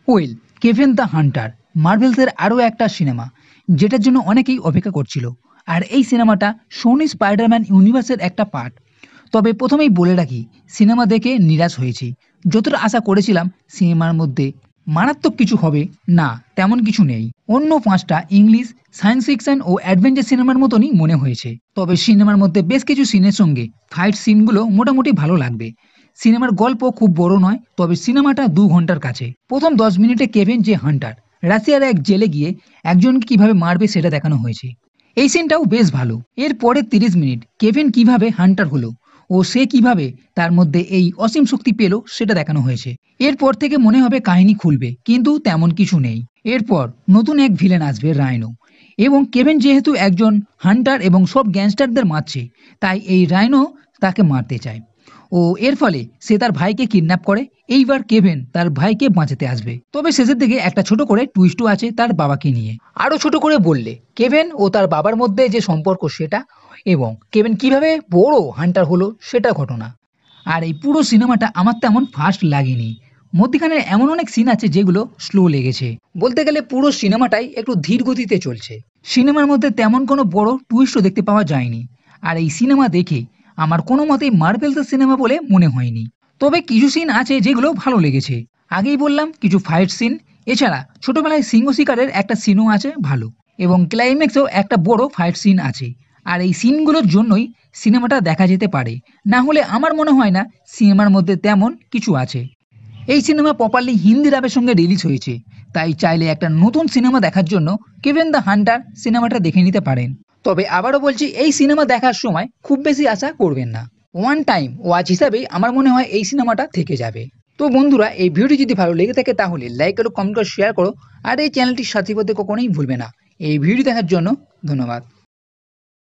Well, Kevin the Hunter মার্ভেলসের আরও একটা cinema যেটার জন্য অনেকেই অপেক্ষা করছিল। আর এই সিনেমাটা সোনি স্পাইডারম্যান ইউনিভার্সের একটা পার্ট। তবে প্রথমেই বলে রাখি, সিনেমা দেখে নিরাশ হয়েছি। যতটা আশা করেছিলাম সিনেমার মধ্যে মারাত্মক কিছু হবে, না তেমন কিছু নেই। অন্য 5টা ইংলিশ সায়েন্স ফিকশন ও অ্যাডভেঞ্চার সিনেমার মতনই মনে হয়েছে। তবে সিনেমার মধ্যে বেশ কিছু সিনের সঙ্গে ফাইট সিনগুলো মোটামুটি ভালো লাগবে। সিনেমার গল্প খুব বড় নয়, তবে সিনেমাটা 2 ঘন্টার কাছে। প্রথম 10 মিনিটে কেভিন যে হান্টার রাশিয়ার এক জেলে গিয়ে একজনকে কিভাবে মারবে সেটা দেখানো হয়েছে। এই সিনটাও বেশ ভালো। এর পরের 30 মিনিট কেভিন কিভাবে হান্টার হলো ও সে কিভাবে তার মধ্যে এই অসীম শক্তি পেল সেটা দেখানো হয়েছে। এরপর থেকে মনে হবে কাহিনী খুলবে, কিন্তু তেমন কিছু নেই। এরপর নতুন এক ভিলেন আসবে, রাইনো, এবং কেভিন যেহেতু একজন হান্টার এবং সব গ্যাংস্টারদের মারছে, তাই এই রাইনো তাকে মারতে চায় ও এর ফলে সে তার ভাইকে কিডন্যাপ করে। এইবার কেভিন তার ভাইকে বাঁচাতে আসবে। তবে শেষের দিকে একটা ছোট করে টুইস্টও আছে তার বাবাকে নিয়ে। আরো ছোট করে বললে, কেভিন ও তার বাবার মধ্যে যে সম্পর্ক সেটা, এবং কেভিন কিভাবে বড় হান্টার হলো সেটা ঘটনা। আর এই পুরো সিনেমাটা আমার তেমন ফাস্ট লাগেনি। মধ্যখানে এমন অনেক সিন আছে যেগুলো স্লো লেগেছে। বলতে গেলে পুরো সিনেমাটাই একটু ধীর গতিতে চলছে। সিনেমার মধ্যে তেমন কোনো বড় টুইস্টও দেখতে পাওয়া যায়নি। আর এই সিনেমা দেখে আমার কোনো মতেই মার্ভেলসের সিনেমা বলে মনে হয়নি। তবে কিছু সিন আছে যেগুলো ভালো লেগেছে। আগেই বললাম কিছু ফাইট সিন, এছাড়া ছোটবেলায় সিংহ শিকারের একটা সিনও আছে ভালো, এবং ক্লাইম্যাক্সেও একটা বড় ফাইট সিন আছে। আর এই সিনগুলোর জন্যই সিনেমাটা দেখা যেতে পারে, না হলে আমার মনে হয় না সিনেমার মধ্যে তেমন কিছু আছে। এই সিনেমা প্রপারলি হিন্দি ডাবের সঙ্গে রিলিজ হয়েছে, তাই চাইলে একটা নতুন সিনেমা দেখার জন্য কেভিন দ্য হান্টার সিনেমাটা দেখে নিতে পারেন। তবে আবারও বলছি, এই সিনেমা দেখার সময় খুব বেশি আশা করবেন না। ওয়ান টাইম ওয়াচ হিসাবেই আমার মনে হয় এই সিনেমাটা থেকে যাবে। তো বন্ধুরা, এই ভিডিওটি যদি ভালো লেগে থাকে তাহলে লাইক করো, কমেন্ট করো, শেয়ার করো, আর এই চ্যানেলটির সাথে করতে কখনোই ভুলবে না। এই ভিডিও দেখার জন্য ধন্যবাদ।